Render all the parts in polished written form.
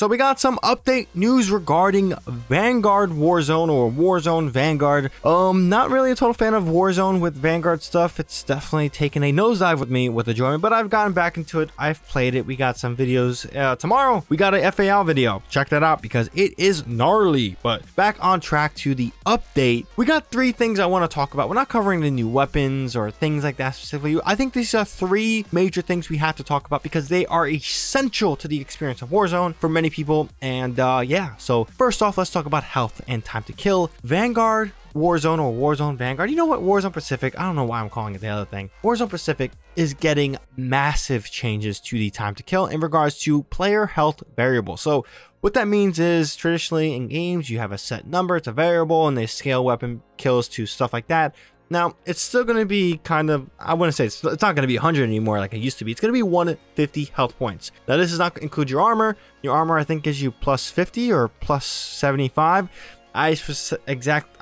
So we got some update news regarding Vanguard Warzone or Warzone Vanguard. Not really a total fan of Warzone with Vanguard stuff. It's definitely taken a nosedive with me with enjoyment, but I've gotten back into it. I've played it. We got some videos. Tomorrow we got a F.O.O.L video. Check that out because it is gnarly. But back on track to the update. We got 3 things I want to talk about. We're not covering the new weapons or things like that specifically. I think these are 3 major things we have to talk about because they are essential to the experience of Warzone for many people. And yeah, so first off, let's talk about health and time to kill. Vanguard Warzone or Warzone Vanguard. You know what? Warzone Pacific. I don't know why I'm calling it the other thing. Warzone Pacific is getting massive changes to the time to kill in regards to player health variables. So what that means is traditionally in games, you have a set number, it's a variable, and they scale weapon kills to stuff like that. Now, it's still going to be kind of, I wouldn't say it's not going to be 100 anymore like it used to be. It's going to be 150 health points. Now, this does not include your armor. Your armor, I think, gives you plus 50 or plus 75. I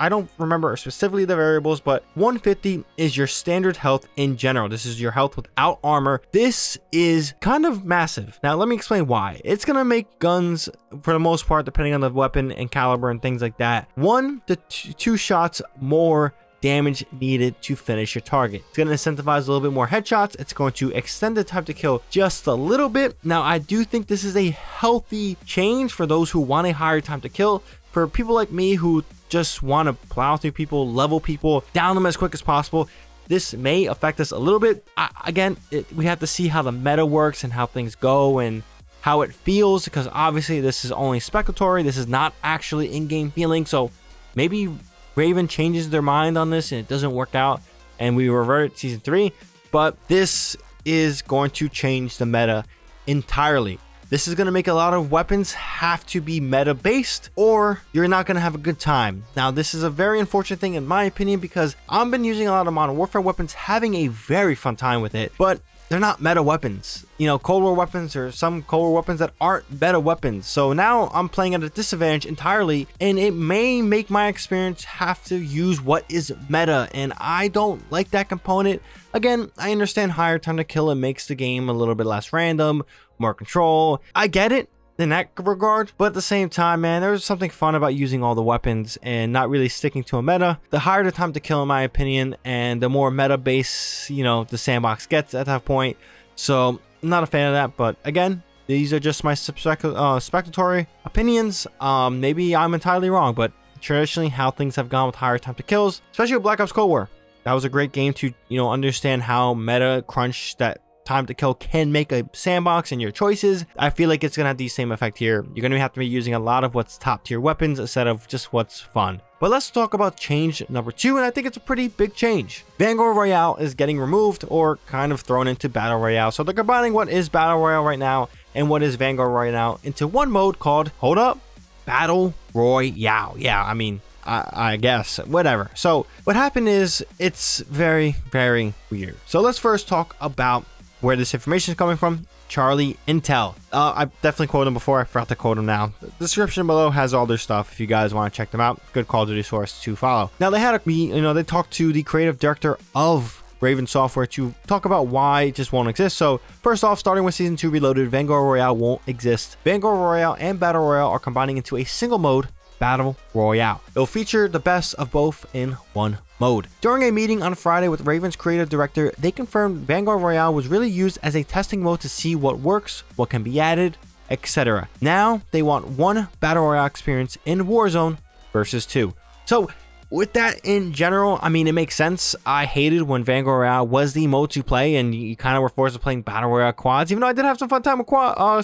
don't remember specifically the variables, but 150 is your standard health in general. This is your health without armor. This is kind of massive. Now, let me explain why. It's going to make guns, for the most part, depending on the weapon and caliber and things like that, 1 to 2 shots more damage needed to finish your target. It's going to incentivize a little bit more headshots. It's going to extend the time to kill just a little bit. Now, I do think this is a healthy change for those who want a higher time to kill. For people like me who just want to plow through people, level people, down them as quick as possible, this may affect us a little bit. Again, we have to see how the meta works and how things go and how it feels, because obviously this is only speculatory. This is not actually in-game feeling. So maybe Raven changes their mind on this and it doesn't work out and we revert it season 3, but this is going to change the meta entirely. This is going to make a lot of weapons have to be meta based or you're not going to have a good time. Now, this is a very unfortunate thing in my opinion because I've been using a lot of Modern Warfare weapons, having a very fun time with it, but they're not meta weapons. You know, Cold War weapons or some Cold War weapons that aren't meta weapons. So now I'm playing at a disadvantage entirely, and it may make my experience have to use what is meta, and I don't like that component. Again, I understand higher time to kill. It makes the game a little bit less random, more control. I get it in that regard, but at the same time, man, there's something fun about using all the weapons and not really sticking to a meta. The higher the time to kill in my opinion, and the more meta base, you know, the sandbox gets at that point. So I'm not a fan of that, but again, these are just my speculatory opinions. Maybe I'm entirely wrong, but traditionally how things have gone with higher time to kills, especially with Black Ops Cold War, that was a great game to, you know, understand how meta crunch that time to kill can make a sandbox and your choices. I feel like it's gonna have the same effect here. You're gonna have to be using a lot of what's top tier weapons instead of just what's fun. But let's talk about change number 2, and I think it's a pretty big change. Vanguard Royale is getting removed or kind of thrown into Battle Royale. So they're combining what is Battle Royale right now and what is Vanguard Royale into one mode called, hold up, Battle Royale. Yeah, I mean, I guess, whatever. So what happened is it's very, very weird. So let's first talk about where this information is coming from. Charlie Intel. I definitely quoted him before. I forgot to quote him now. The description below has all their stuff if you guys want to check them out. Good Call of Duty source to follow. Now they had they talked to the creative director of Raven Software to talk about why it just won't exist. So first off, starting with season 2 Reloaded, Vanguard Royale won't exist. Vanguard Royale and Battle Royale are combining into a single mode, Battle Royale. It'll feature the best of both in one mode. During a meeting on Friday with Raven's creative director, they confirmed Vanguard Royale was really used as a testing mode to see what works, what can be added, etc. Now they want one Battle Royale experience in Warzone versus 2. So with that in general, I mean, it makes sense. I hated when Vanguard Royale was the mode to play and you kind of were forced to playing Battle Royale quads, even though I did have some fun time with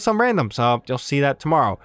some randoms. So you'll see that tomorrow.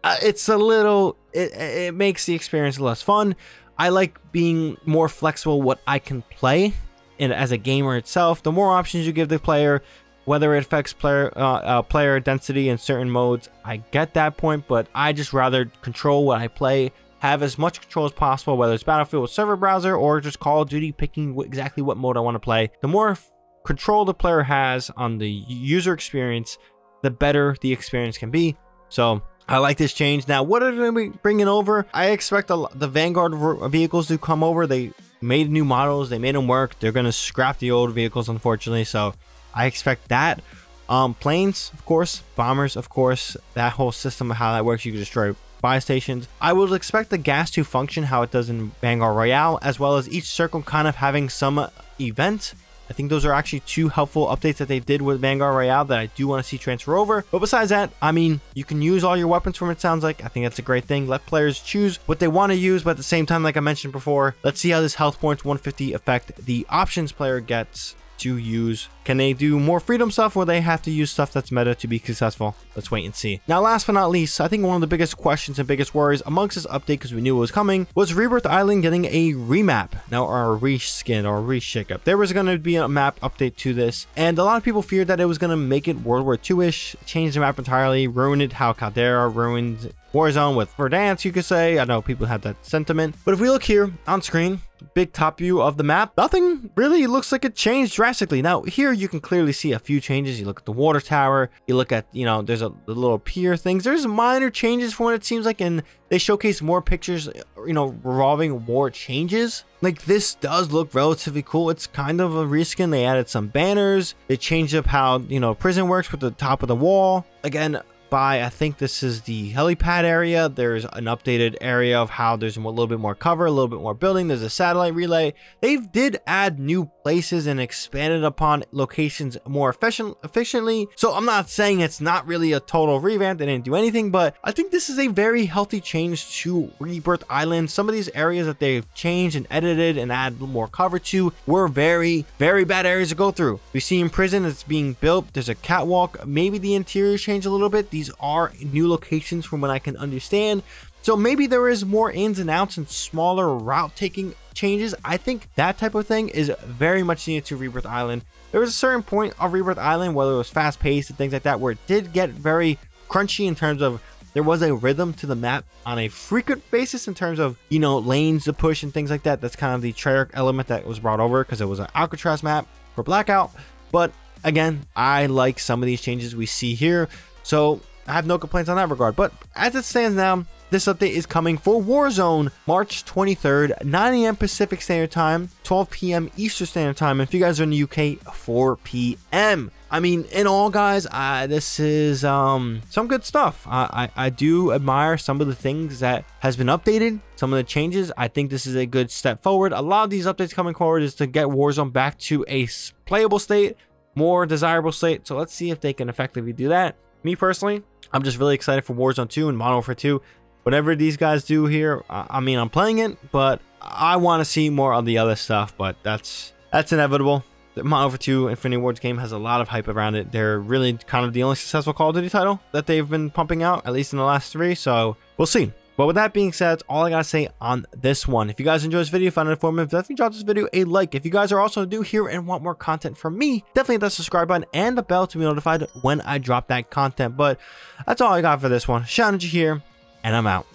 It's a little, it makes the experience less fun. I like being more flexible what I can play as a gamer itself. The more options you give the player, whether it affects player density in certain modes, I get that point, but I just rather control what I play, have as much control as possible, whether it's Battlefield with server browser or just Call of Duty, picking exactly what mode I want to play. The more control the player has on the user experience, the better the experience can be. So I like this change. Now, what are they going to be bringing over? I expect the Vanguard vehicles to come over. They made new models. They made them work. They're going to scrap the old vehicles, unfortunately. So I expect that. Planes, of course, bombers, of course, that whole system of how that works. You can destroy buy stations. I would expect the gas to function how it does in Vanguard Royale, as well as each circle kind of having some event. I think those are actually two helpful updates that they did with Vanguard Royale that I do want to see transfer over. But besides that, I mean, you can use all your weapons from it, sounds like. I think that's a great thing. Let players choose what they want to use, but at the same time, like I mentioned before, let's see how this health points 150 affect the options player gets to use. Can they do more freedom stuff, or they have to use stuff that's meta to be successful? Let's wait and see. Now, last but not least, I think one of the biggest questions and biggest worries amongst this update, because we knew it was coming, was Rebirth Island getting a remap now, or a reskin or a reshake-up. There was going to be a map update to this, and a lot of people feared that it was going to make it World War II-ish, change the map entirely, ruin it how Caldera ruined Warzone with Verdansk, you could say. I know people had that sentiment, but if we look here on screen, big top view of the map, nothing really looks like it changed drastically. Now here you can clearly see a few changes. You look at the water tower, you look at, you know, there's the little pier things, there's minor changes from what it seems like, and they showcase more pictures, you know, revolving more changes. Like, this does look relatively cool. It's kind of a reskin. They added some banners, they changed up how, you know, prison works with the top of the wall. Again, I think this is the helipad area. There's an updated area of how there's a little bit more cover, a little bit more building. There's a satellite relay. They did add new places and expanded upon locations more efficiently. So I'm not saying it's not really a total revamp. They didn't do anything, but I think this is a very healthy change to Rebirth Island. Some of these areas that they've changed and edited and add more cover to were very, very bad areas to go through. We see in prison it's being built. There's a catwalk. Maybe the interior changed a little bit. These are new locations from what I can understand, so maybe there is more ins and outs and smaller route taking changes. I think that type of thing is very much needed to Rebirth Island. There was a certain point of Rebirth Island, whether it was fast paced and things like that, where it did get very crunchy in terms of there was a rhythm to the map on a frequent basis in terms of, you know, lanes to push and things like that. That's kind of the Treyarch element that was brought over because it was an Alcatraz map for Blackout. But again, I like some of these changes we see here, so I have no complaints on that regard. But as it stands now, this update is coming for Warzone March 23rd, 9 a.m. Pacific Standard Time, 12 p.m. Eastern Standard Time. And if you guys are in the UK, 4 p.m. I mean, in all, guys, this is some good stuff. I do admire some of the things that has been updated, some of the changes. I think this is a good step forward. A lot of these updates coming forward is to get Warzone back to a playable state, more desirable state. So let's see if they can effectively do that. Me personally, I'm just really excited for Warzone 2 and Modern Warfare 2. Whatever these guys do here, I mean, I'm playing it, but I want to see more of the other stuff, but that's inevitable. The Modern Warfare 2 Infinity Ward's game has a lot of hype around it. They're really kind of the only successful Call of Duty title that they've been pumping out, at least in the last 3, so we'll see. But with that being said, that's all I gotta say on this one. If you guys enjoyed this video, found it informative, definitely drop this video a like. If you guys are also new here and want more content from me, definitely hit that subscribe button and the bell to be notified when I drop that content. But that's all I got for this one. ShadowNinja here, and I'm out.